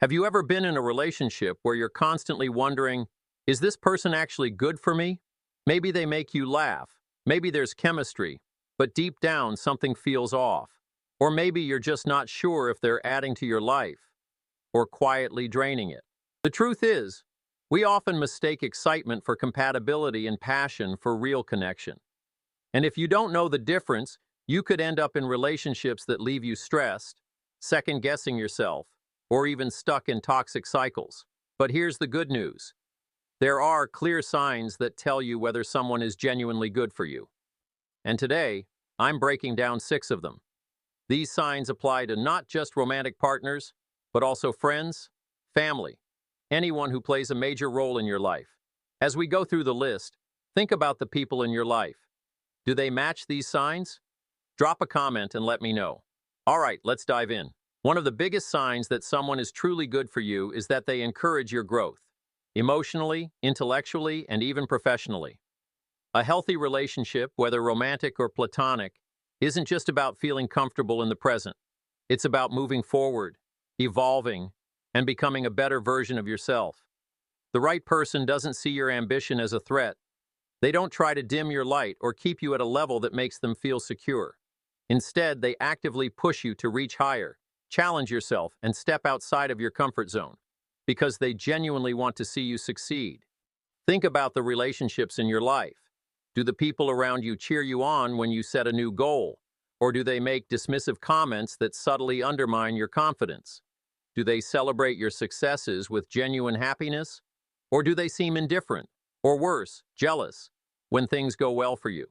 Have you ever been in a relationship where you're constantly wondering, is this person actually good for me? Maybe they make you laugh. Maybe there's chemistry, but deep down something feels off. Or maybe you're just not sure if they're adding to your life or quietly draining it. The truth is, we often mistake excitement for compatibility and passion for real connection. And if you don't know the difference, you could end up in relationships that leave you stressed, second guessing yourself, or even stuck in toxic cycles. But here's the good news. There are clear signs that tell you whether someone is genuinely good for you. And today, I'm breaking down 6 of them. These signs apply to not just romantic partners, but also friends, family, anyone who plays a major role in your life. As we go through the list, think about the people in your life. Do they match these signs? Drop a comment and let me know. All right, let's dive in. One of the biggest signs that someone is truly good for you is that they encourage your growth, emotionally, intellectually, and even professionally. A healthy relationship, whether romantic or platonic, isn't just about feeling comfortable in the present. It's about moving forward, evolving, and becoming a better version of yourself. The right person doesn't see your ambition as a threat. They don't try to dim your light or keep you at a level that makes them feel secure. Instead, they actively push you to reach higher, challenge yourself, and step outside of your comfort zone, because they genuinely want to see you succeed. Think about the relationships in your life. Do the people around you cheer you on when you set a new goal? Or do they make dismissive comments that subtly undermine your confidence? Do they celebrate your successes with genuine happiness? Or do they seem indifferent, or worse, jealous, when things go well for you?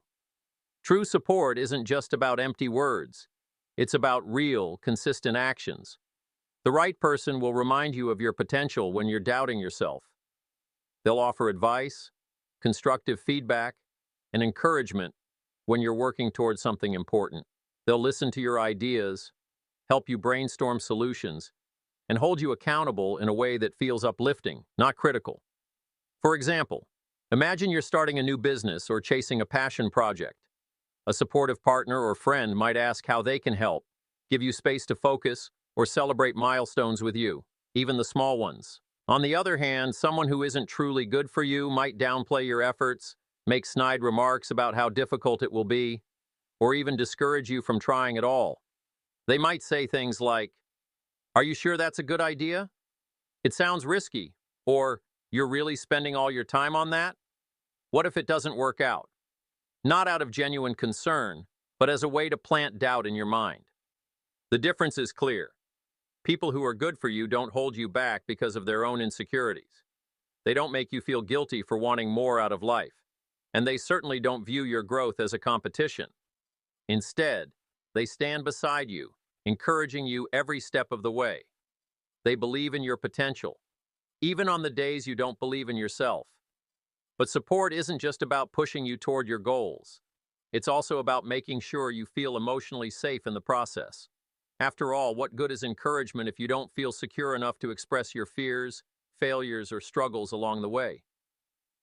True support isn't just about empty words. It's about real, consistent actions. The right person will remind you of your potential when you're doubting yourself. They'll offer advice, constructive feedback, and encouragement when you're working towards something important. They'll listen to your ideas, help you brainstorm solutions, and hold you accountable in a way that feels uplifting, not critical. For example, imagine you're starting a new business or chasing a passion project. A supportive partner or friend might ask how they can help, give you space to focus, or celebrate milestones with you, even the small ones. On the other hand, someone who isn't truly good for you might downplay your efforts, make snide remarks about how difficult it will be, or even discourage you from trying at all. They might say things like, "Are you sure that's a good idea? It sounds risky," or "You're really spending all your time on that? What if it doesn't work out?" Not out of genuine concern, but as a way to plant doubt in your mind. The difference is clear. People who are good for you don't hold you back because of their own insecurities. They don't make you feel guilty for wanting more out of life. And they certainly don't view your growth as a competition. Instead, they stand beside you, encouraging you every step of the way. They believe in your potential, even on the days you don't believe in yourself. But support isn't just about pushing you toward your goals. It's also about making sure you feel emotionally safe in the process. After all, what good is encouragement if you don't feel secure enough to express your fears, failures, or struggles along the way?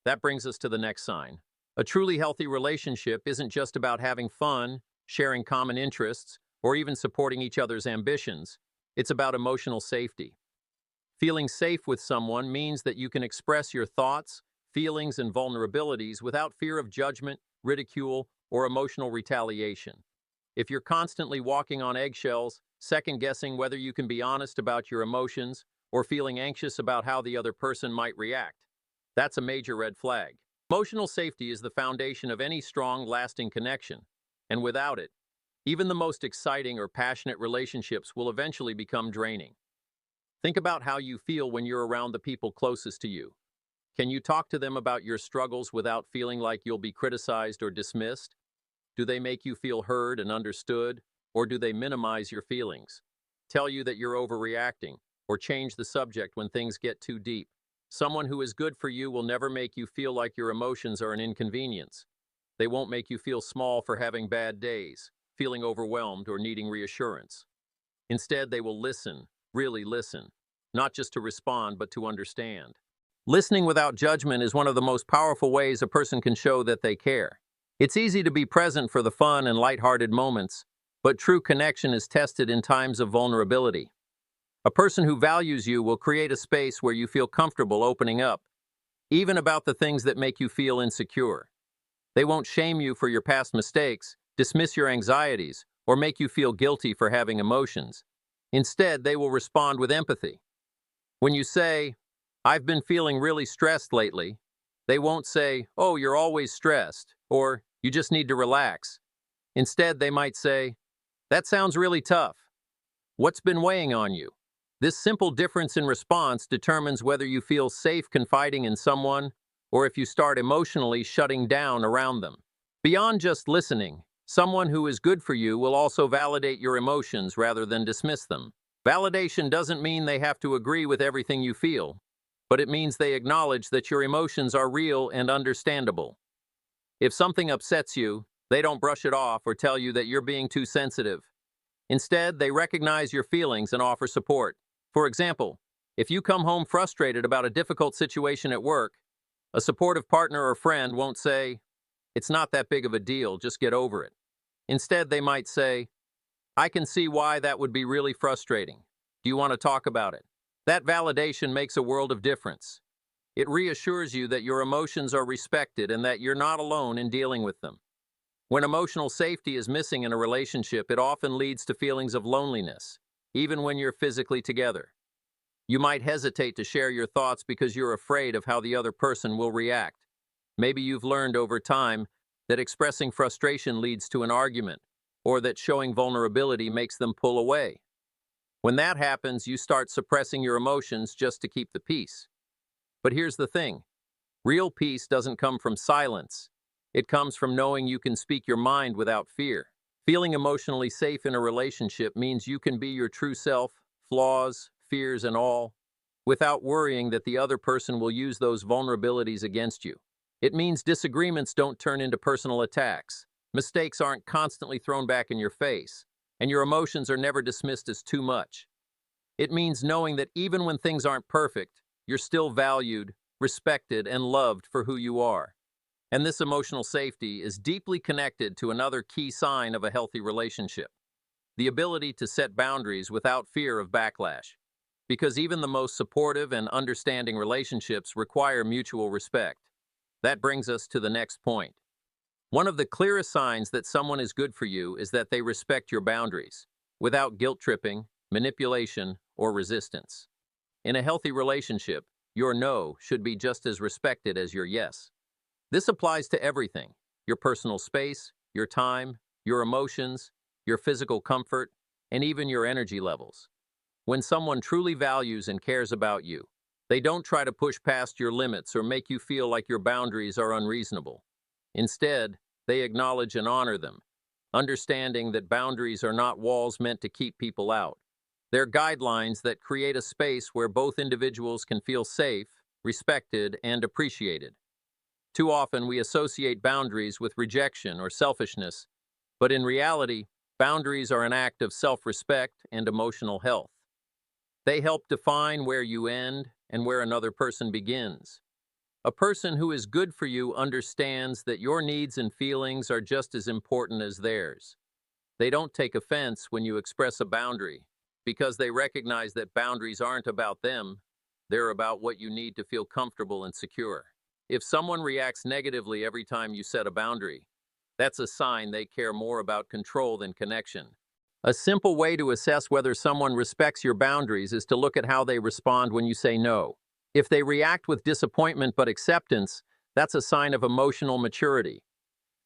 That brings us to the next sign. A truly healthy relationship isn't just about having fun, sharing common interests, or even supporting each other's ambitions. It's about emotional safety. Feeling safe with someone means that you can express your thoughts, feelings, and vulnerabilities without fear of judgment, ridicule, or emotional retaliation. If you're constantly walking on eggshells, second-guessing whether you can be honest about your emotions, or feeling anxious about how the other person might react, that's a major red flag. Emotional safety is the foundation of any strong, lasting connection, and without it, even the most exciting or passionate relationships will eventually become draining. Think about how you feel when you're around the people closest to you. Can you talk to them about your struggles without feeling like you'll be criticized or dismissed? Do they make you feel heard and understood, or do they minimize your feelings, tell you that you're overreacting, or change the subject when things get too deep? Someone who is good for you will never make you feel like your emotions are an inconvenience. They won't make you feel small for having bad days, feeling overwhelmed, or needing reassurance. Instead, they will listen, really listen, not just to respond, but to understand. Listening without judgment is one of the most powerful ways a person can show that they care. It's easy to be present for the fun and lighthearted moments, but true connection is tested in times of vulnerability. A person who values you will create a space where you feel comfortable opening up, even about the things that make you feel insecure. They won't shame you for your past mistakes, dismiss your anxieties, or make you feel guilty for having emotions. Instead, they will respond with empathy. When you say, "I've been feeling really stressed lately," they won't say, "Oh, you're always stressed," or "You just need to relax." Instead, they might say, "That sounds really tough. What's been weighing on you?" This simple difference in response determines whether you feel safe confiding in someone or if you start emotionally shutting down around them. Beyond just listening, someone who is good for you will also validate your emotions rather than dismiss them. Validation doesn't mean they have to agree with everything you feel, but it means they acknowledge that your emotions are real and understandable. If something upsets you, they don't brush it off or tell you that you're being too sensitive. Instead, they recognize your feelings and offer support. For example, if you come home frustrated about a difficult situation at work, a supportive partner or friend won't say, "It's not that big of a deal, just get over it." Instead, they might say, "I can see why that would be really frustrating. Do you want to talk about it?" That validation makes a world of difference. It reassures you that your emotions are respected and that you're not alone in dealing with them. When emotional safety is missing in a relationship, it often leads to feelings of loneliness, even when you're physically together. You might hesitate to share your thoughts because you're afraid of how the other person will react. Maybe you've learned over time that expressing frustration leads to an argument, or that showing vulnerability makes them pull away. When that happens, you start suppressing your emotions just to keep the peace. But here's the thing. Real peace doesn't come from silence. It comes from knowing you can speak your mind without fear. Feeling emotionally safe in a relationship means you can be your true self, flaws, fears, and all, without worrying that the other person will use those vulnerabilities against you. It means disagreements don't turn into personal attacks. Mistakes aren't constantly thrown back in your face, and your emotions are never dismissed as too much. It means knowing that even when things aren't perfect, you're still valued, respected, and loved for who you are. And this emotional safety is deeply connected to another key sign of a healthy relationship: the ability to set boundaries without fear of backlash. Because even the most supportive and understanding relationships require mutual respect. That brings us to the next point. One of the clearest signs that someone is good for you is that they respect your boundaries, without guilt tripping, manipulation, or resistance. In a healthy relationship, your no should be just as respected as your yes. This applies to everything: your personal space, your time, your emotions, your physical comfort, and even your energy levels. When someone truly values and cares about you, they don't try to push past your limits or make you feel like your boundaries are unreasonable. Instead, they acknowledge and honor them, understanding that boundaries are not walls meant to keep people out. They're guidelines that create a space where both individuals can feel safe, respected, and appreciated. Too often, we associate boundaries with rejection or selfishness, but in reality, boundaries are an act of self-respect and emotional health. They help define where you end and where another person begins. A person who is good for you understands that your needs and feelings are just as important as theirs. They don't take offense when you express a boundary, because they recognize that boundaries aren't about them, they're about what you need to feel comfortable and secure. If someone reacts negatively every time you set a boundary, that's a sign they care more about control than connection. A simple way to assess whether someone respects your boundaries is to look at how they respond when you say no. If they react with disappointment but acceptance, that's a sign of emotional maturity.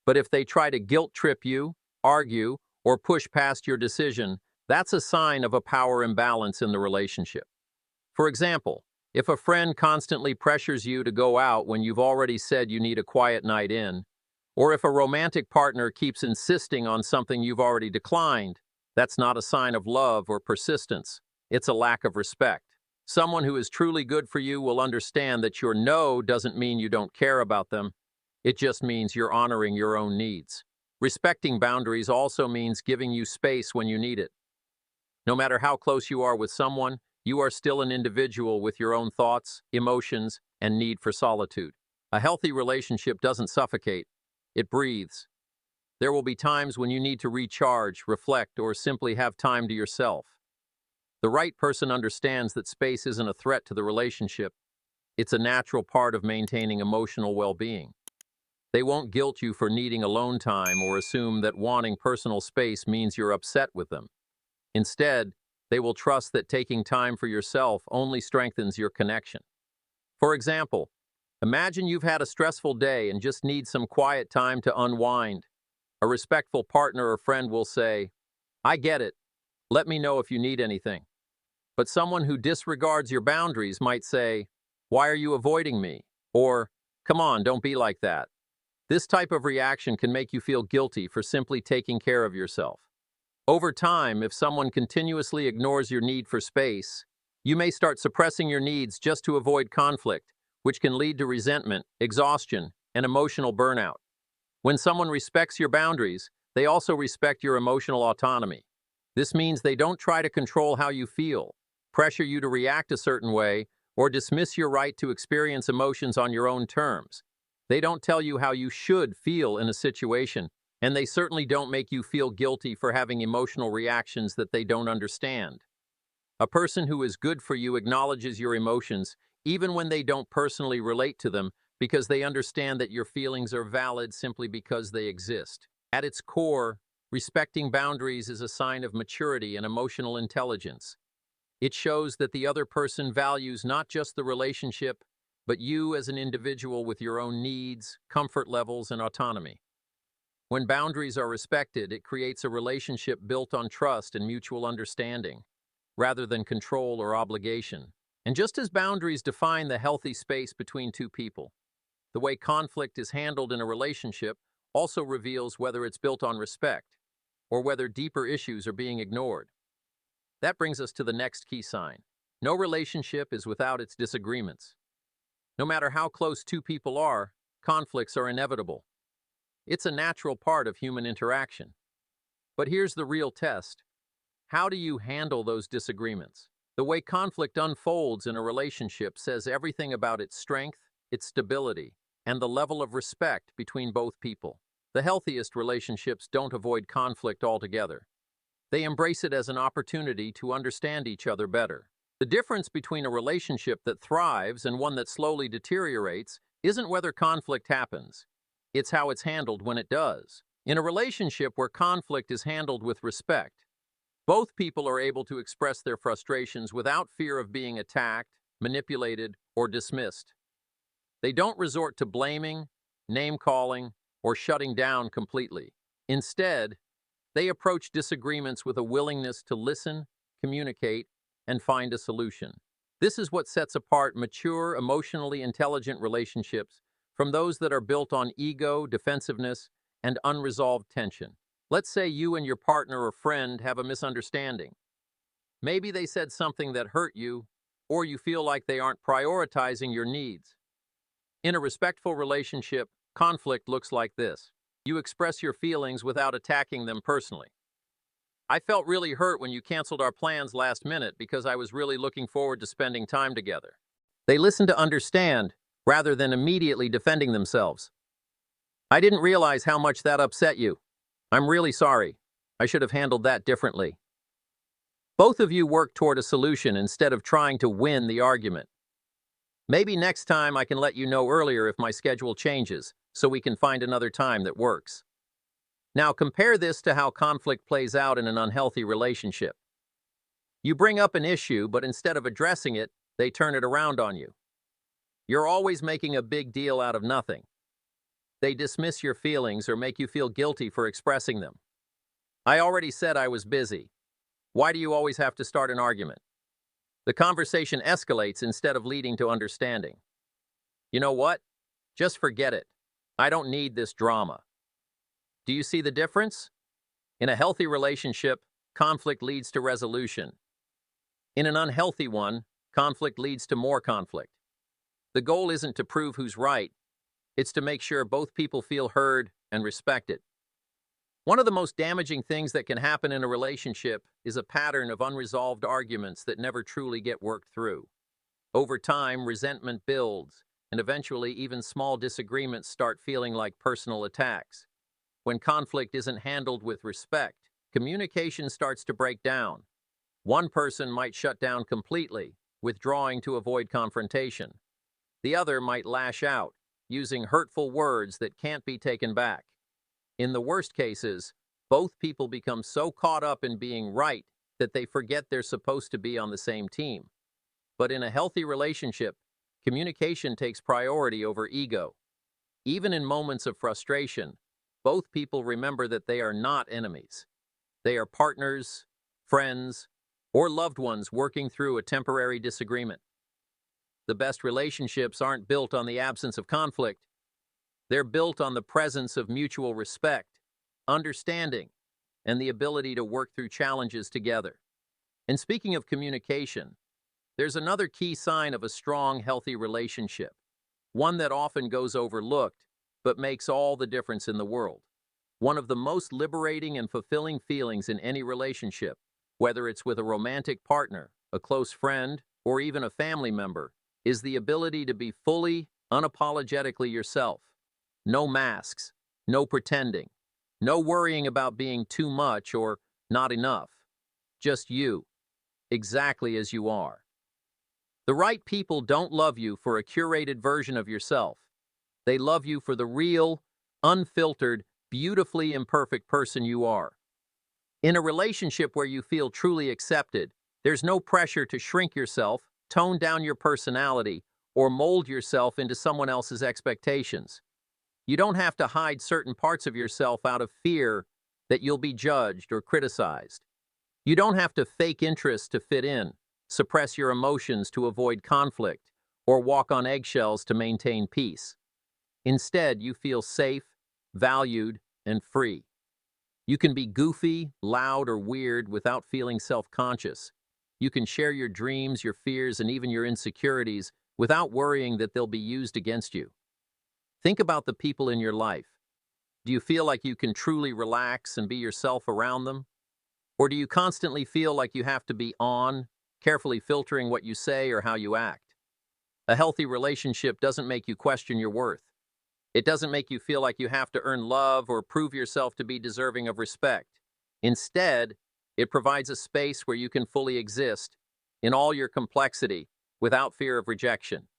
But if they try to guilt trip you, argue, or push past your decision, that's a sign of a power imbalance in the relationship. For example, if a friend constantly pressures you to go out when you've already said you need a quiet night in, or if a romantic partner keeps insisting on something you've already declined, that's not a sign of love or persistence. It's a lack of respect. Someone who is truly good for you will understand that your no doesn't mean you don't care about them. It just means you're honoring your own needs. Respecting boundaries also means giving you space when you need it. No matter how close you are with someone, you are still an individual with your own thoughts, emotions, and need for solitude. A healthy relationship doesn't suffocate, it breathes. There will be times when you need to recharge, reflect, or simply have time to yourself. The right person understands that space isn't a threat to the relationship. It's a natural part of maintaining emotional well-being. They won't guilt you for needing alone time or assume that wanting personal space means you're upset with them. Instead, they will trust that taking time for yourself only strengthens your connection. For example, imagine you've had a stressful day and just need some quiet time to unwind. A respectful partner or friend will say, "I get it. Let me know if you need anything." But someone who disregards your boundaries might say, "Why are you avoiding me?" Or, "Come on, don't be like that." This type of reaction can make you feel guilty for simply taking care of yourself. Over time, if someone continuously ignores your need for space, you may start suppressing your needs just to avoid conflict, which can lead to resentment, exhaustion, and emotional burnout. When someone respects your boundaries, they also respect your emotional autonomy. This means they don't try to control how you feel, pressure you to react a certain way, or dismiss your right to experience emotions on your own terms. They don't tell you how you should feel in a situation, and they certainly don't make you feel guilty for having emotional reactions that they don't understand. A person who is good for you acknowledges your emotions, even when they don't personally relate to them, because they understand that your feelings are valid simply because they exist. At its core, respecting boundaries is a sign of maturity and emotional intelligence. It shows that the other person values not just the relationship, but you as an individual with your own needs, comfort levels, and autonomy. When boundaries are respected, it creates a relationship built on trust and mutual understanding, rather than control or obligation. And just as boundaries define the healthy space between two people, the way conflict is handled in a relationship also reveals whether it's built on respect or whether deeper issues are being ignored. That brings us to the next key sign. No relationship is without its disagreements. No matter how close two people are, conflicts are inevitable. It's a natural part of human interaction. But here's the real test. How do you handle those disagreements? The way conflict unfolds in a relationship says everything about its strength, its stability, and the level of respect between both people. The healthiest relationships don't avoid conflict altogether. They embrace it as an opportunity to understand each other better. The difference between a relationship that thrives and one that slowly deteriorates isn't whether conflict happens. It's how it's handled when it does. In a relationship where conflict is handled with respect, both people are able to express their frustrations without fear of being attacked, manipulated, or dismissed. They don't resort to blaming, name-calling, or shutting down completely. Instead, they approach disagreements with a willingness to listen, communicate, and find a solution. This is what sets apart mature, emotionally intelligent relationships from those that are built on ego, defensiveness, and unresolved tension. Let's say you and your partner or friend have a misunderstanding. Maybe they said something that hurt you, or you feel like they aren't prioritizing your needs. In a respectful relationship, conflict looks like this. You express your feelings without attacking them personally. "I felt really hurt when you canceled our plans last minute because I was really looking forward to spending time together." They listen to understand rather than immediately defending themselves. "I didn't realize how much that upset you. I'm really sorry. I should have handled that differently." Both of you work toward a solution instead of trying to win the argument. "Maybe next time I can let you know earlier if my schedule changes, so we can find another time that works." Now compare this to how conflict plays out in an unhealthy relationship. You bring up an issue, but instead of addressing it, they turn it around on you. You're always making a big deal out of nothing. They dismiss your feelings or make you feel guilty for expressing them. "I already said I was busy. Why do you always have to start an argument?" The conversation escalates instead of leading to understanding. "You know what? Just forget it. I don't need this drama." Do you see the difference? In a healthy relationship, conflict leads to resolution. In an unhealthy one, conflict leads to more conflict. The goal isn't to prove who's right, it's to make sure both people feel heard and respected. One of the most damaging things that can happen in a relationship is a pattern of unresolved arguments that never truly get worked through. Over time, resentment builds, and eventually even small disagreements start feeling like personal attacks. When conflict isn't handled with respect, communication starts to break down. One person might shut down completely, withdrawing to avoid confrontation. The other might lash out, using hurtful words that can't be taken back. In the worst cases, both people become so caught up in being right that they forget they're supposed to be on the same team. But in a healthy relationship, communication takes priority over ego. Even in moments of frustration, both people remember that they are not enemies. They are partners, friends, or loved ones working through a temporary disagreement. The best relationships aren't built on the absence of conflict. They're built on the presence of mutual respect, understanding, and the ability to work through challenges together. And speaking of communication, there's another key sign of a strong, healthy relationship, one that often goes overlooked, but makes all the difference in the world. One of the most liberating and fulfilling feelings in any relationship, whether it's with a romantic partner, a close friend, or even a family member, is the ability to be fully, unapologetically yourself. No masks, no pretending, no worrying about being too much or not enough. Just you, exactly as you are. The right people don't love you for a curated version of yourself. They love you for the real, unfiltered, beautifully imperfect person you are. In a relationship where you feel truly accepted, there's no pressure to shrink yourself, tone down your personality, or mold yourself into someone else's expectations. You don't have to hide certain parts of yourself out of fear that you'll be judged or criticized. You don't have to fake interest to fit in, suppress your emotions to avoid conflict, or walk on eggshells to maintain peace. Instead, you feel safe, valued, and free. You can be goofy, loud, or weird without feeling self-conscious. You can share your dreams, your fears, and even your insecurities without worrying that they'll be used against you. Think about the people in your life. Do you feel like you can truly relax and be yourself around them? Or do you constantly feel like you have to be on, carefully filtering what you say or how you act? A healthy relationship doesn't make you question your worth. It doesn't make you feel like you have to earn love or prove yourself to be deserving of respect. Instead, it provides a space where you can fully exist in all your complexity without fear of rejection.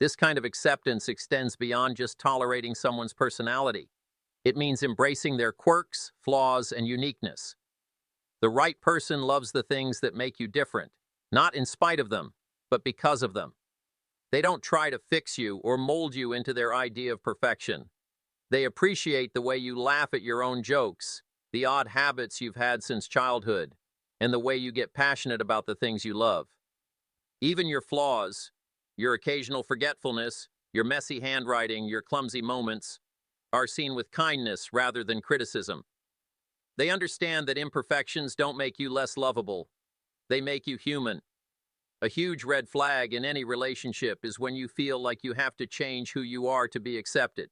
This kind of acceptance extends beyond just tolerating someone's personality. It means embracing their quirks, flaws, and uniqueness. The right person loves the things that make you different, not in spite of them, but because of them. They don't try to fix you or mold you into their idea of perfection. They appreciate the way you laugh at your own jokes, the odd habits you've had since childhood, and the way you get passionate about the things you love. Even your flaws, your occasional forgetfulness, your messy handwriting, your clumsy moments, are seen with kindness rather than criticism. They understand that imperfections don't make you less lovable. They make you human. A huge red flag in any relationship is when you feel like you have to change who you are to be accepted.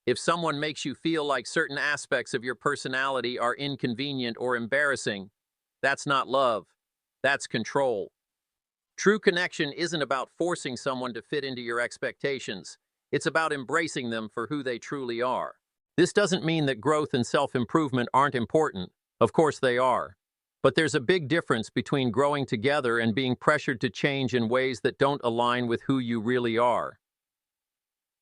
If someone makes you feel like certain aspects of your personality are inconvenient or embarrassing, that's not love. That's control. True connection isn't about forcing someone to fit into your expectations. It's about embracing them for who they truly are. This doesn't mean that growth and self-improvement aren't important. Of course they are. But there's a big difference between growing together and being pressured to change in ways that don't align with who you really are.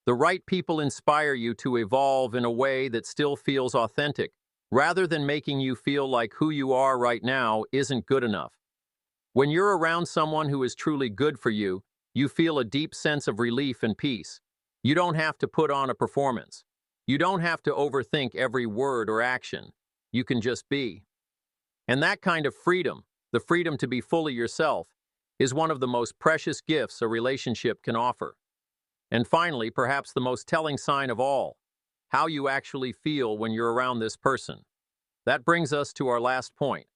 The right people inspire you to evolve in a way that still feels authentic, rather than making you feel like who you are right now isn't good enough. When you're around someone who is truly good for you, you feel a deep sense of relief and peace. You don't have to put on a performance. You don't have to overthink every word or action. You can just be. And that kind of freedom, the freedom to be fully yourself, is one of the most precious gifts a relationship can offer. And finally, perhaps the most telling sign of all, how you actually feel when you're around this person. That brings us to our last point.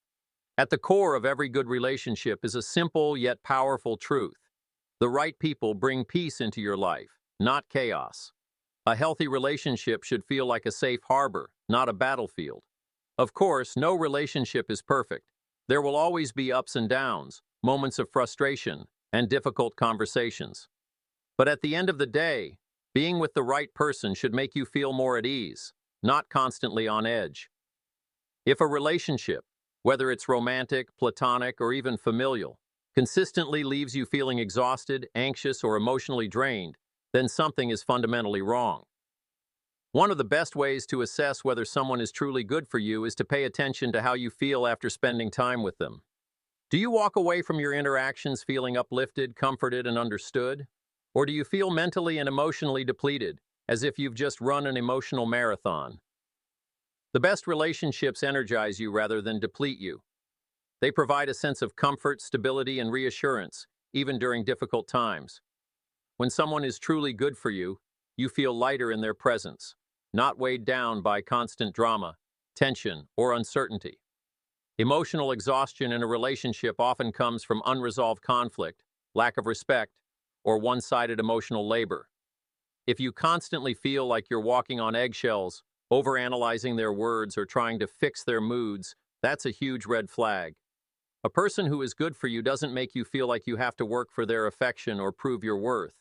At the core of every good relationship is a simple yet powerful truth. The right people bring peace into your life, not chaos. A healthy relationship should feel like a safe harbor, not a battlefield. Of course, no relationship is perfect. There will always be ups and downs, moments of frustration, and difficult conversations. But at the end of the day, being with the right person should make you feel more at ease, not constantly on edge. If a relationship, whether it's romantic, platonic, or even familial, consistently leaves you feeling exhausted, anxious, or emotionally drained, then something is fundamentally wrong. One of the best ways to assess whether someone is truly good for you is to pay attention to how you feel after spending time with them. Do you walk away from your interactions feeling uplifted, comforted, and understood? Or do you feel mentally and emotionally depleted, as if you've just run an emotional marathon? The best relationships energize you rather than deplete you. They provide a sense of comfort, stability, and reassurance, even during difficult times. When someone is truly good for you, you feel lighter in their presence, not weighed down by constant drama, tension, or uncertainty. Emotional exhaustion in a relationship often comes from unresolved conflict, lack of respect, or one-sided emotional labor. If you constantly feel like you're walking on eggshells, overanalyzing their words, or trying to fix their moods, that's a huge red flag. A person who is good for you doesn't make you feel like you have to work for their affection or prove your worth.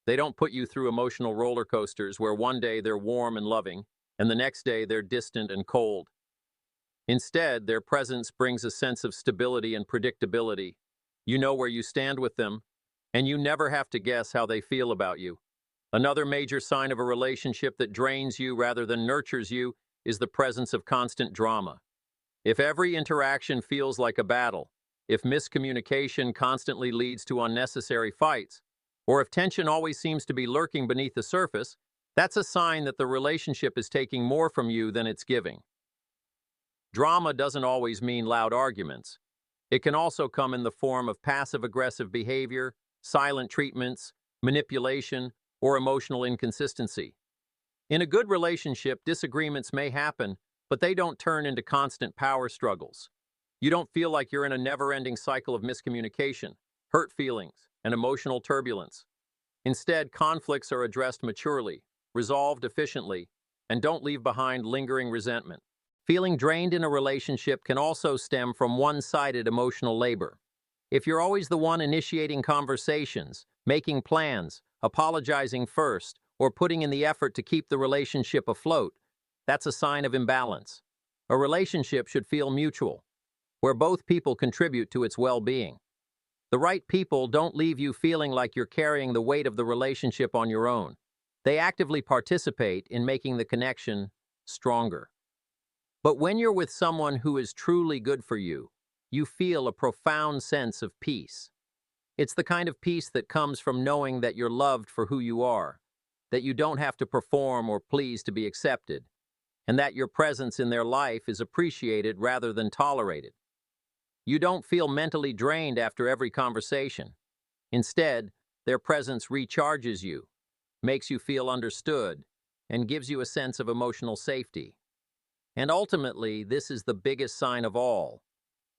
They don't put you through emotional roller coasters where one day they're warm and loving, and the next day they're distant and cold. Instead, their presence brings a sense of stability and predictability. You know where you stand with them, and you never have to guess how they feel about you. Another major sign of a relationship that drains you rather than nurtures you is the presence of constant drama. If every interaction feels like a battle, if miscommunication constantly leads to unnecessary fights, or if tension always seems to be lurking beneath the surface, that's a sign that the relationship is taking more from you than it's giving. Drama doesn't always mean loud arguments. It can also come in the form of passive-aggressive behavior, silent treatments, manipulation, or emotional inconsistency. In a good relationship, disagreements may happen, but they don't turn into constant power struggles. You don't feel like you're in a never-ending cycle of miscommunication, hurt feelings, and emotional turbulence. Instead, conflicts are addressed maturely, resolved efficiently, and don't leave behind lingering resentment. Feeling drained in a relationship can also stem from one-sided emotional labor. If you're always the one initiating conversations, making plans, apologizing first, or putting in the effort to keep the relationship afloat, that's a sign of imbalance. A relationship should feel mutual, where both people contribute to its well-being. The right people don't leave you feeling like you're carrying the weight of the relationship on your own. They actively participate in making the connection stronger. But when you're with someone who is truly good for you, you feel a profound sense of peace. It's the kind of peace that comes from knowing that you're loved for who you are, that you don't have to perform or please to be accepted, and that your presence in their life is appreciated rather than tolerated. You don't feel mentally drained after every conversation. Instead, their presence recharges you, makes you feel understood, and gives you a sense of emotional safety. And ultimately, this is the biggest sign of all.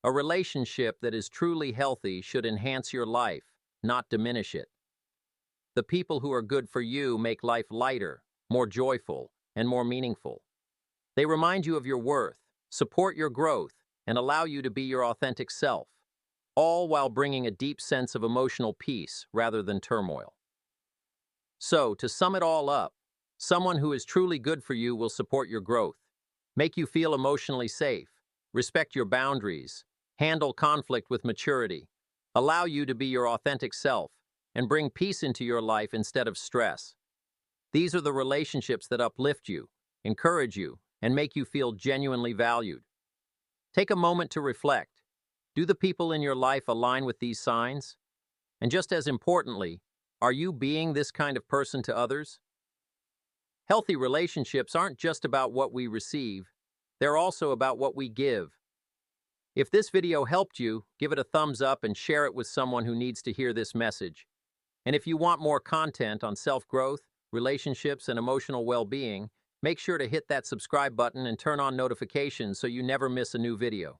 A relationship that is truly healthy should enhance your life, not diminish it. The people who are good for you make life lighter, more joyful, and more meaningful. They remind you of your worth, support your growth, and allow you to be your authentic self, all while bringing a deep sense of emotional peace rather than turmoil. So, to sum it all up, someone who is truly good for you will support your growth, make you feel emotionally safe, respect your boundaries, handle conflict with maturity, allow you to be your authentic self, and bring peace into your life instead of stress. These are the relationships that uplift you, encourage you, and make you feel genuinely valued. Take a moment to reflect. Do the people in your life align with these signs? And just as importantly, are you being this kind of person to others? Healthy relationships aren't just about what we receive, they're also about what we give. If this video helped you, give it a thumbs up and share it with someone who needs to hear this message. And if you want more content on self-growth, relationships, and emotional well-being, make sure to hit that subscribe button and turn on notifications so you never miss a new video.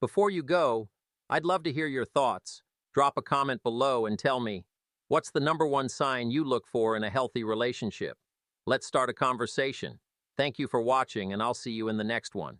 Before you go, I'd love to hear your thoughts. Drop a comment below and tell me, what's the number one sign you look for in a healthy relationship? Let's start a conversation. Thank you for watching, and I'll see you in the next one.